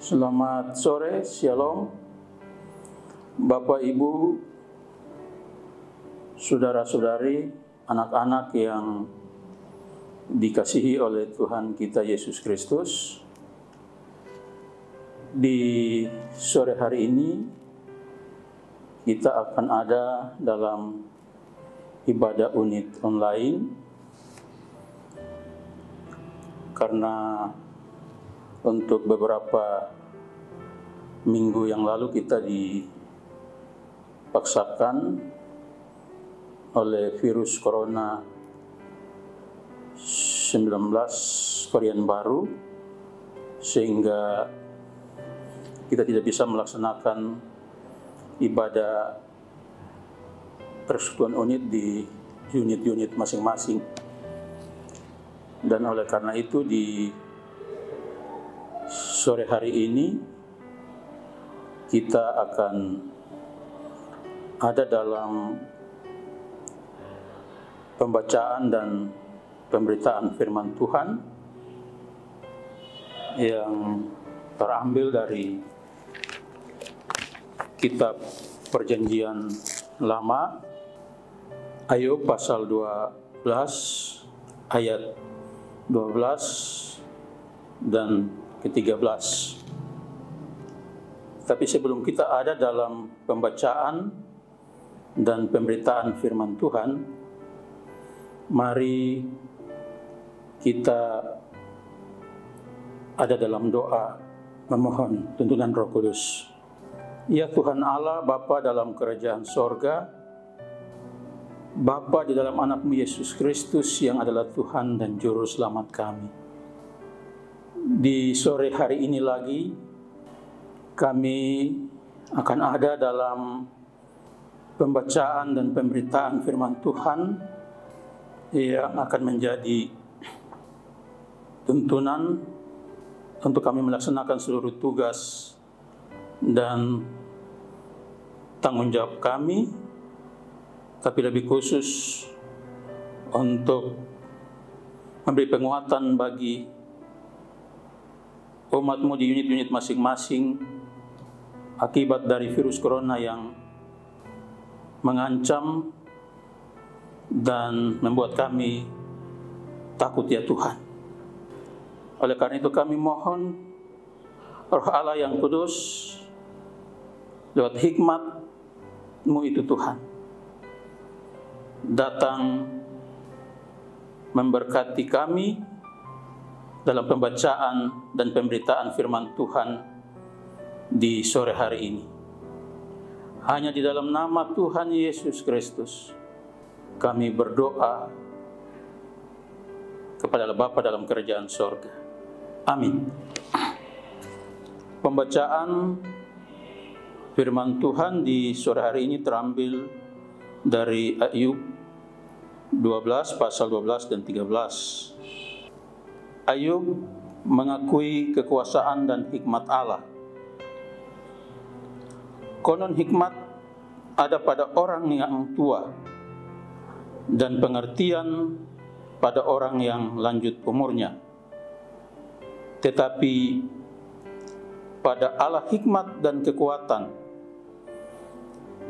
Selamat sore, Shalom, Bapak, Ibu, saudara-saudari, anak-anak yang dikasihi oleh Tuhan kita Yesus Kristus. Di sore hari ini kita akan ada dalam ibadah unit online karena untuk beberapa minggu yang lalu kita dipaksakan oleh virus corona 19 varian baru sehingga kita tidak bisa melaksanakan ibadah persekutuan unit di unit-unit masing-masing. Dan oleh karena itu di sore hari ini kita akan ada dalam pembacaan dan pemberitaan firman Tuhan yang terambil dari kitab Perjanjian Lama, Ayub pasal 12 ayat 12 dan ke-13. Tapi sebelum kita ada dalam pembacaan dan pemberitaan firman Tuhan, mari kita ada dalam doa memohon tuntunan Roh Kudus. Ya Tuhan Allah, Bapa dalam kerajaan sorga, Bapa di dalam anak-Mu Yesus Kristus yang adalah Tuhan dan Juru Selamat kami. Di sore hari ini lagi, kami akan ada dalam pembacaan dan pemberitaan firman Tuhan yang akan menjadi tuntunan untuk kami melaksanakan seluruh tugas dan tanggung jawab kami, tapi lebih khusus untuk memberi penguatan bagi umat-Mu di unit-unit masing-masing akibat dari virus corona yang mengancam dan membuat kami takut ya Tuhan. Oleh karena itu kami mohon Roh Allah yang kudus lewat hikmat-Mu itu Tuhan datang memberkati kami dalam pembacaan dan pemberitaan firman Tuhan di sore hari ini. Hanya di dalam nama Tuhan Yesus Kristus kami berdoa kepada Bapa dalam kerajaan sorga. Amin. Pembacaan firman Tuhan di sore hari ini terambil dari Ayub 12 pasal 12 dan 13. Ayub mengakui kekuasaan dan hikmat Allah. Konon hikmat ada pada orang yang tua dan pengertian pada orang yang lanjut umurnya. Tetapi pada Allah hikmat dan kekuatan,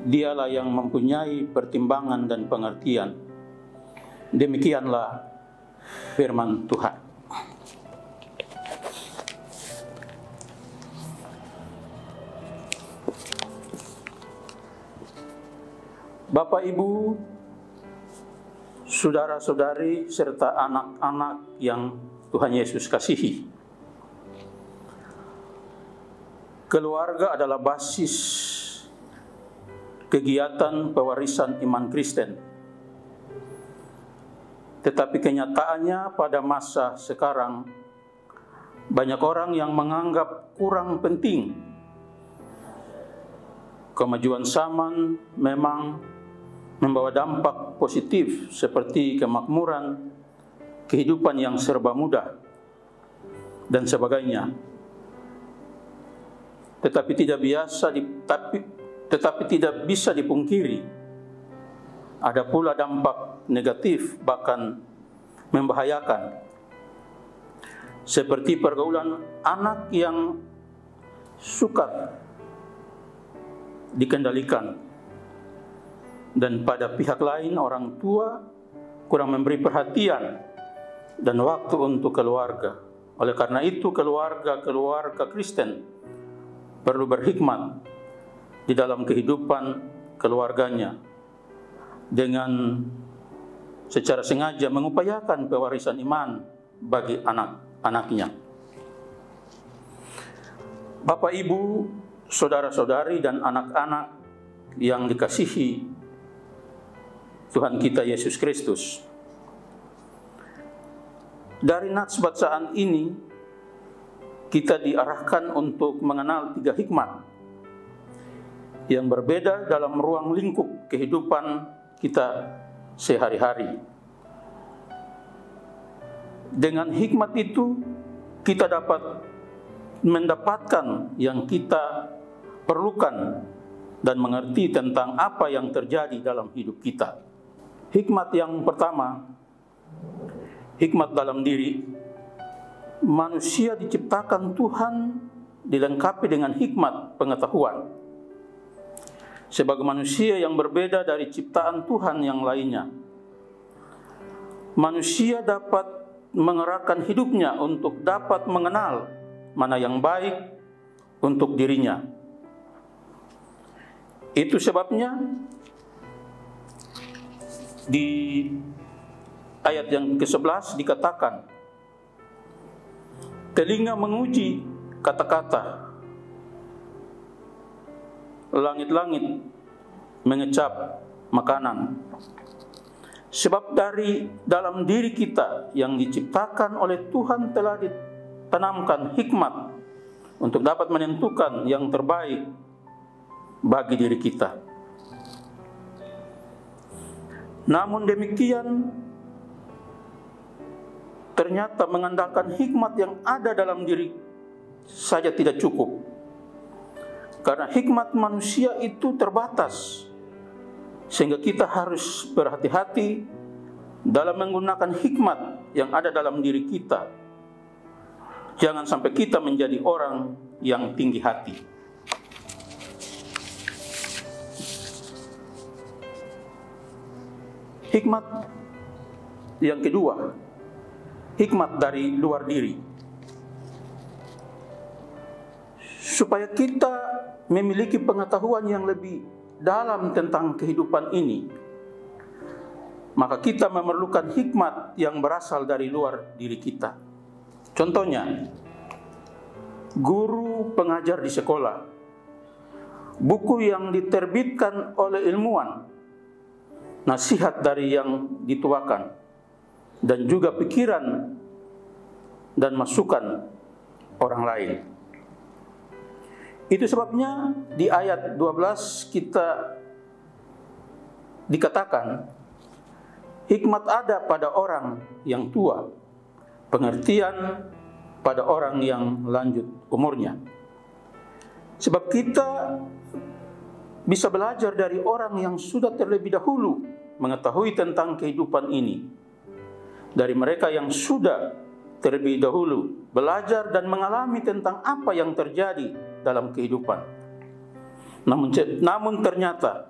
Dialah yang mempunyai pertimbangan dan pengertian. Demikianlah firman Tuhan. Bapak, Ibu, saudara-saudari, serta anak-anak yang Tuhan Yesus kasihi. Keluarga adalah basis kegiatan pewarisan iman Kristen. Tetapi kenyataannya pada masa sekarang, banyak orang yang menganggap kurang penting. Kemajuan zaman memang membawa dampak positif seperti kemakmuran, kehidupan yang serba mudah, dan sebagainya. Tetapi tidak bisa dipungkiri, ada pula dampak negatif bahkan membahayakan, seperti pergaulan anak yang suka dikendalikan. Dan pada pihak lain orang tua kurang memberi perhatian dan waktu untuk keluarga. Oleh karena itu keluarga Kristen perlu berhikmat di dalam kehidupan keluarganya dengan secara sengaja mengupayakan pewarisan iman bagi anak-anaknya. Bapak, Ibu, saudara-saudari dan anak-anak yang dikasihi Tuhan kita Yesus Kristus. Dari nats bacaan ini kita diarahkan untuk mengenal 3 hikmat yang berbeda dalam ruang lingkup kehidupan kita sehari-hari. Dengan hikmat itu kita dapat mendapatkan yang kita perlukan dan mengerti tentang apa yang terjadi dalam hidup kita. Hikmat yang pertama, hikmat dalam diri. Manusia diciptakan Tuhan dilengkapi dengan hikmat pengetahuan. Sebagai manusia yang berbeda dari ciptaan Tuhan yang lainnya, manusia dapat mengerahkan hidupnya untuk dapat mengenal mana yang baik untuk dirinya. Itu sebabnya di ayat yang ke-11 dikatakan, telinga menguji kata-kata, langit-langit mengecap makanan. Sebab dari dalam diri kita yang diciptakan oleh Tuhan telah ditanamkan hikmat untuk dapat menentukan yang terbaik bagi diri kita. Namun demikian, ternyata mengandalkan hikmat yang ada dalam diri saja tidak cukup. Karena hikmat manusia itu terbatas, sehingga kita harus berhati-hati dalam menggunakan hikmat yang ada dalam diri kita. Jangan sampai kita menjadi orang yang tinggi hati. Hikmat yang kedua, hikmat dari luar diri. Supaya kita memiliki pengetahuan yang lebih dalam tentang kehidupan ini, maka kita memerlukan hikmat yang berasal dari luar diri kita. Contohnya, guru pengajar di sekolah, buku yang diterbitkan oleh ilmuwan, nasihat dari yang dituakan, dan juga pikiran dan masukan orang lain. Itu sebabnya di ayat 12 kita dikatakan, hikmat ada pada orang yang tua, pengertian pada orang yang lanjut umurnya. Sebab kita bisa belajar dari orang yang sudah terlebih dahulu mengetahui tentang kehidupan ini. Dari mereka yang sudah terlebih dahulu belajar dan mengalami tentang apa yang terjadi dalam kehidupan. Namun ternyata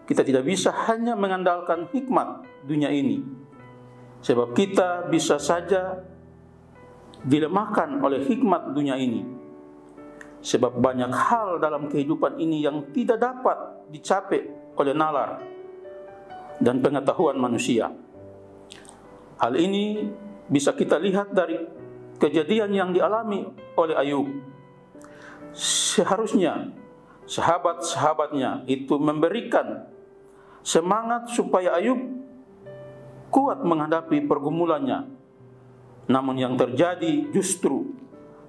kita tidak bisa hanya mengandalkan hikmat dunia ini. Sebab kita bisa saja dilemahkan oleh hikmat dunia ini. Sebab banyak hal dalam kehidupan ini yang tidak dapat dicapai oleh nalar dan pengetahuan manusia. Hal ini bisa kita lihat dari kejadian yang dialami oleh Ayub. Seharusnya sahabat-sahabatnya itu memberikan semangat supaya Ayub kuat menghadapi pergumulannya. Namun yang terjadi justru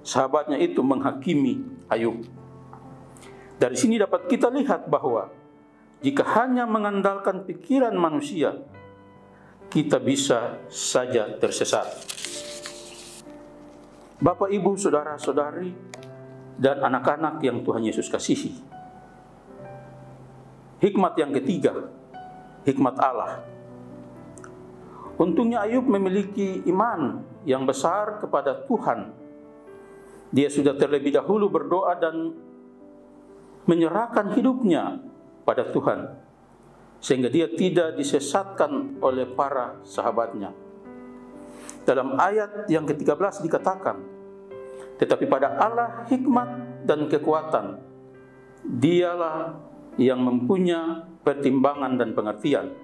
sahabatnya itu menghakimi Ayub. Dari sini dapat kita lihat bahwa jika hanya mengandalkan pikiran manusia, kita bisa saja tersesat. Bapak, Ibu, saudara-saudari, dan anak-anak yang Tuhan Yesus kasihi. Hikmat yang ketiga, hikmat Allah. Untungnya Ayub memiliki iman yang besar kepada Tuhan Dia sudah terlebih dahulu berdoa dan menyerahkan hidupnya pada Tuhan, sehingga dia tidak disesatkan oleh para sahabatnya. Dalam ayat yang ke-13 dikatakan, tetapi pada Allah hikmat dan kekuatan, dialah yang mempunyai pertimbangan dan pengertian.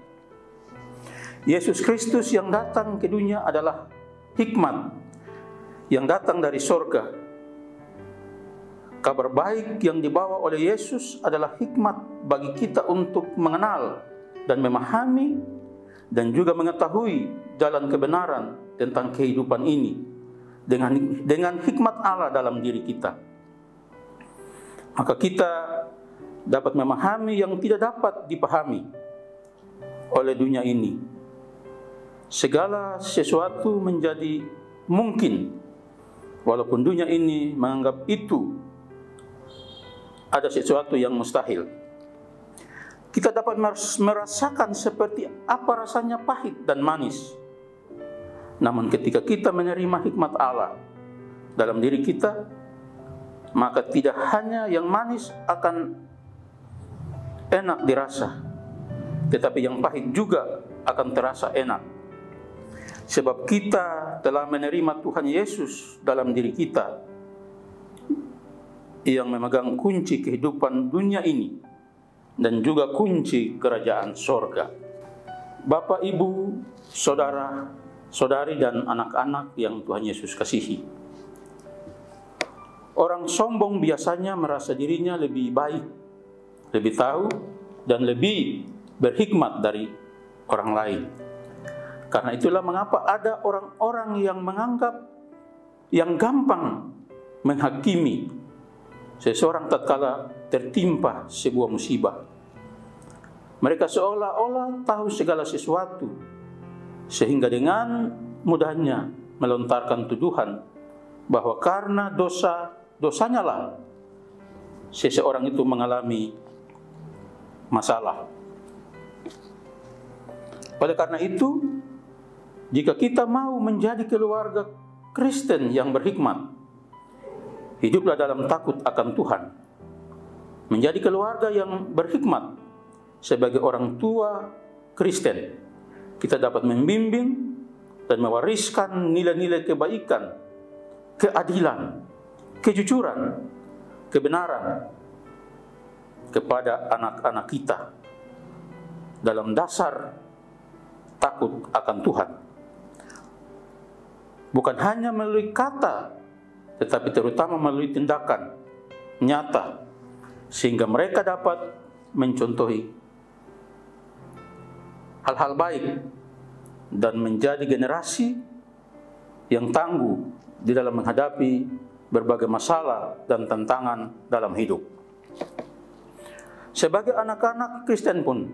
Yesus Kristus yang datang ke dunia adalah hikmat yang datang dari sorga. Kabar baik yang dibawa oleh Yesus adalah hikmat bagi kita untuk mengenal dan memahami dan juga mengetahui jalan kebenaran tentang kehidupan ini dengan hikmat Allah dalam diri kita. Maka kita dapat memahami yang tidak dapat dipahami oleh dunia ini. Segala sesuatu menjadi mungkin, walaupun dunia ini menganggap itu ada sesuatu yang mustahil. Kita dapat merasakan seperti apa rasanya pahit dan manis. Namun ketika kita menerima hikmat Allah dalam diri kita, maka tidak hanya yang manis akan enak dirasa, tetapi yang pahit juga akan terasa enak. Sebab kita telah menerima Tuhan Yesus dalam diri kita, yang memegang kunci kehidupan dunia ini dan juga kunci kerajaan sorga. Bapak, Ibu, saudara, saudari dan anak-anak yang Tuhan Yesus kasihi, orang sombong biasanya merasa dirinya lebih baik, lebih tahu, dan lebih berhikmat dari orang lain. Karena itulah mengapa ada orang-orang yang menganggap yang gampang menghakimi seseorang tatkala tertimpa sebuah musibah. Mereka seolah-olah tahu segala sesuatu, sehingga dengan mudahnya melontarkan tuduhan bahwa karena dosanya lah seseorang itu mengalami masalah. Oleh karena itu, jika kita mau menjadi keluarga Kristen yang berhikmat, hiduplah dalam takut akan Tuhan. Menjadi keluarga yang berhikmat sebagai orang tua Kristen, kita dapat membimbing dan mewariskan nilai-nilai kebaikan, keadilan, kejujuran, kebenaran kepada anak-anak kita dalam dasar takut akan Tuhan. Bukan hanya melalui kata, tetapi terutama melalui tindakan nyata, sehingga mereka dapat mencontohi hal-hal baik dan menjadi generasi yang tangguh di dalam menghadapi berbagai masalah dan tantangan dalam hidup. Sebagai anak-anak Kristen pun,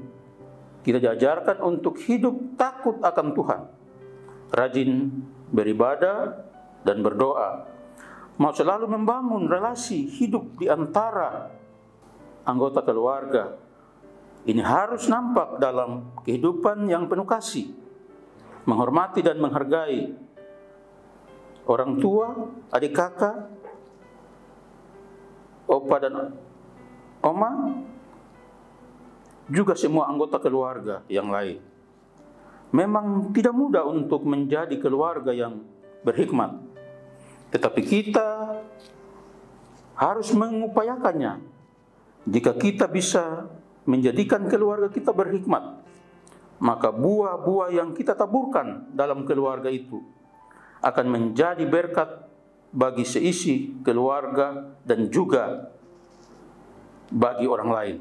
kita diajarkan untuk hidup takut akan Tuhan, rajin beribadah dan berdoa, mau selalu membangun relasi hidup di antara anggota keluarga. Ini harus nampak dalam kehidupan yang penuh kasih, menghormati dan menghargai orang tua, adik kakak, opa dan oma, juga semua anggota keluarga yang lain. Memang tidak mudah untuk menjadi keluarga yang berhikmat, tetapi kita harus mengupayakannya. Jika kita bisa menjadikan keluarga kita berhikmat, maka buah-buah yang kita taburkan dalam keluarga itu akan menjadi berkat bagi seisi keluarga dan juga bagi orang lain.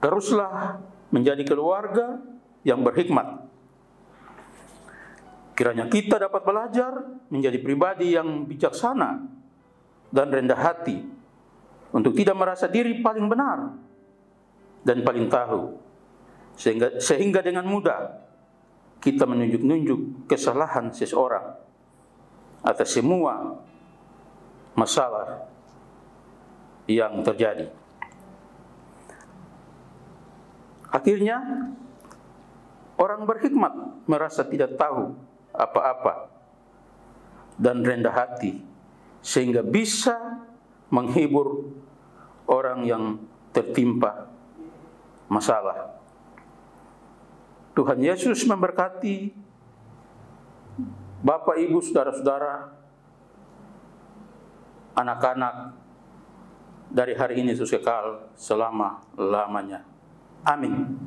Teruslah menjadi keluarga yang berhikmat. Kiranya kita dapat belajar menjadi pribadi yang bijaksana dan rendah hati, untuk tidak merasa diri paling benar dan paling tahu, sehingga dengan mudah kita menunjuk-nunjuk kesalahan seseorang atas semua masalah yang terjadi. Akhirnya, orang berhikmat merasa tidak tahu apa-apa dan rendah hati, sehingga bisa menghibur orang yang tertimpa masalah. Tuhan Yesus memberkati Bapak, Ibu, saudara-saudara, anak-anak dari hari ini kekal selama-lamanya. Amin.